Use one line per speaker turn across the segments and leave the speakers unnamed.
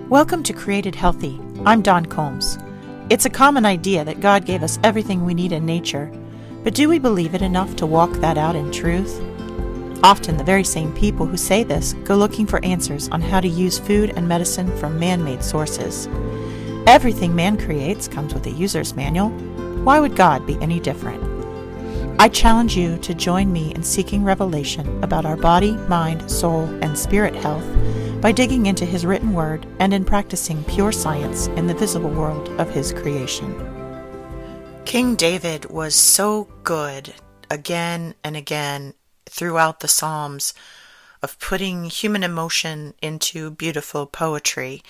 Welcome to Created Healthy. I'm Dawn Combs. It's a common idea that God gave us everything we need in nature, but do we believe it enough to walk that out in truth? Often the very same people who say this go looking for answers on how to use food and medicine from man-made sources. Everything man creates comes with a user's manual. Why would God be any different? I challenge you to join me in seeking revelation about our body, mind, soul, and spirit health by digging into His written word and in practicing pure science in the visible world of His creation. King David was so good again and again throughout the Psalms of putting human emotion into beautiful poetry.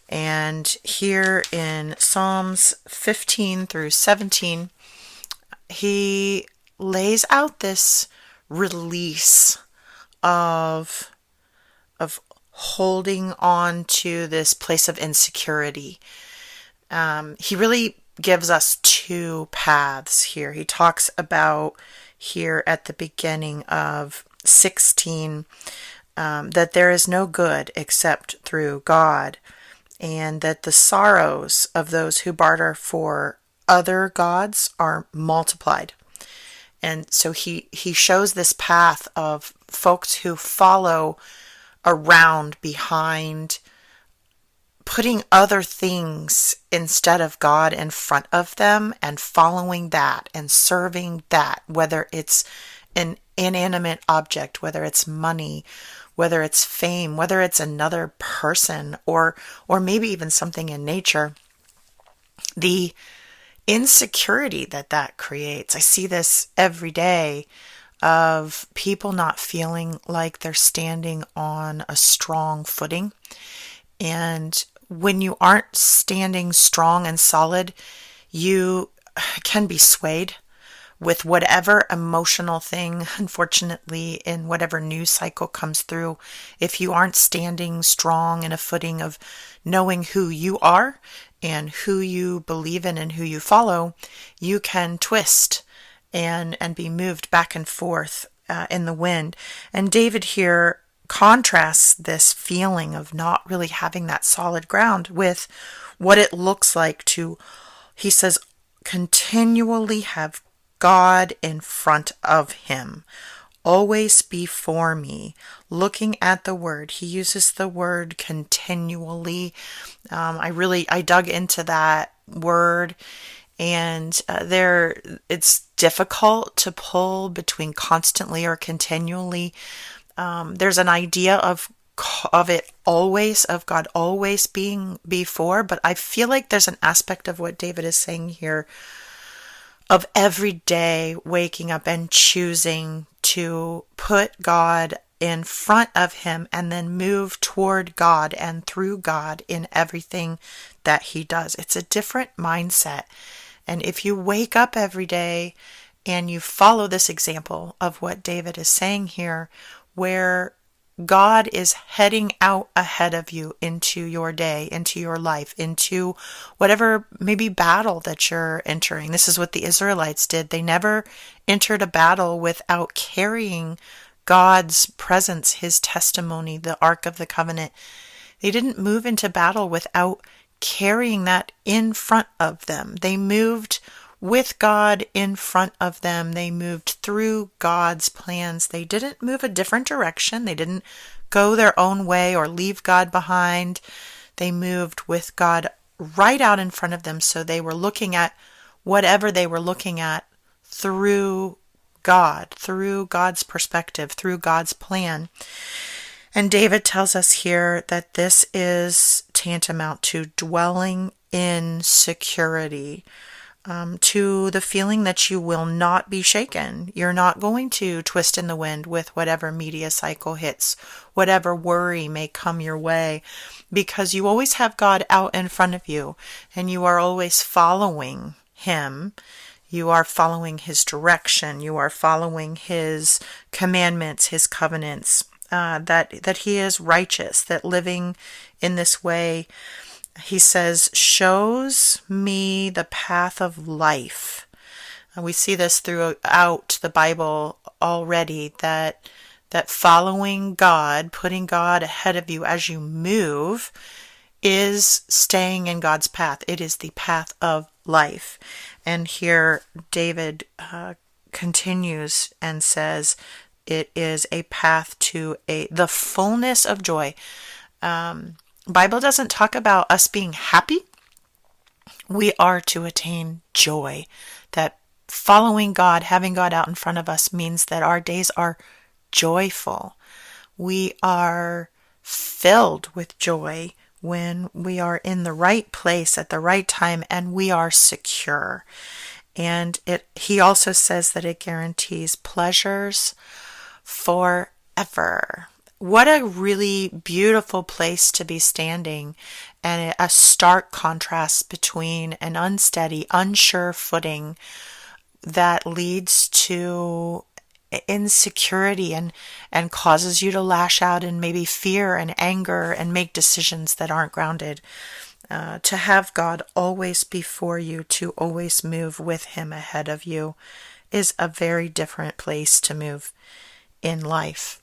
And here in Psalms 15 through 17, he lays out this release of holding on to this place of insecurity. He really gives us two paths here. He talks about here at the beginning of 16 that there is no good except through God, and that the sorrows of those who barter for other gods are multiplied. And so he shows this path of folks who follow around behind putting other things instead of God in front of them and following that and serving that, whether it's an inanimate object, whether it's money, whether it's fame, whether it's another person, or maybe even something in nature. The insecurity that creates. I see this every day of people not feeling like they're standing on a strong footing. And when you aren't standing strong and solid, you can be swayed with whatever emotional thing, unfortunately, in whatever news cycle comes through. If you aren't standing strong in a footing of knowing who you are and who you believe in and who you follow, you can twist and be moved back and forth in the wind. And David here contrasts this feeling of not really having that solid ground with what it looks like to, he says, continually have God in front of him, always before me, looking at the word. He uses the word continually. I dug into that word, and it's difficult to pull between constantly or continually. There's an idea of it always, of God always being before, but I feel like there's an aspect of what David is saying here of every day waking up and choosing to put God in front of him and then move toward God and through God in everything that he does. It's a different mindset. And if you wake up every day and you follow this example of what David is saying here, where God is heading out ahead of you into your day, into your life, into whatever maybe battle that you're entering. This is what the Israelites did. They never entered a battle without carrying God's presence, his testimony, the Ark of the Covenant. They didn't move into battle without carrying that in front of them. They moved with God in front of them. They moved through God's plans. They didn't move a different direction. They didn't go their own way or leave God behind. They moved with God right out in front of them. So they were looking at whatever they were looking at through God, through God's perspective, through God's plan. And David tells us here that this is tantamount to dwelling in security. To the feeling that you will not be shaken. You're not going to twist in the wind with whatever media cycle hits, whatever worry may come your way, because you always have God out in front of you, and you are always following him. You are following his direction. You are following his commandments, his covenants, that he is righteous, that living in this way, he says, shows me the path of life. And we see this throughout the Bible already, that following God, putting God ahead of you as you move, is staying in God's path. It is the path of life. And here David continues and says it is a path to the fullness of joy. Bible doesn't talk about us being happy. We are to attain joy. That following God, having God out in front of us, means that our days are joyful. We are filled with joy when we are in the right place at the right time and we are secure. And he also says that it guarantees pleasures forever. What a really beautiful place to be standing, and a stark contrast between an unsteady, unsure footing that leads to insecurity and causes you to lash out in maybe fear and anger and make decisions that aren't grounded. To have God always before you, to always move with him ahead of you, is a very different place to move in life.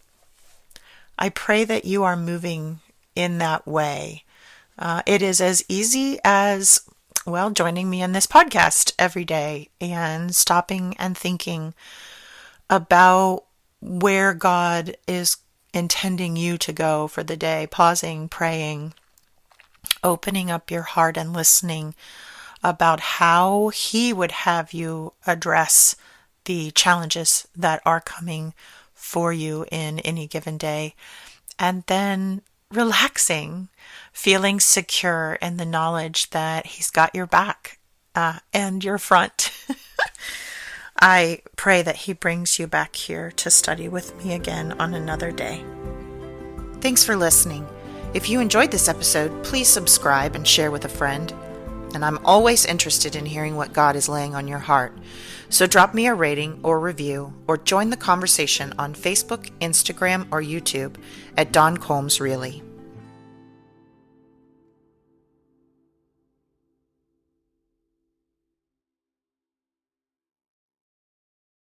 I pray that you are moving in that way. It is as easy as, well, joining me in this podcast every day and stopping and thinking about where God is intending you to go for the day, pausing, praying, opening up your heart and listening about how he would have you address the challenges that are coming for you in any given day, and then relaxing, feeling secure in the knowledge that he's got your back and your front. I pray that he brings you back here to study with me again on another day. Thanks for listening. If you enjoyed this episode, please subscribe and share with a friend. And I'm always interested in hearing what God is laying on your heart. So drop me a rating or review, or join the conversation on Facebook, Instagram, or YouTube at Dawn Combs Really.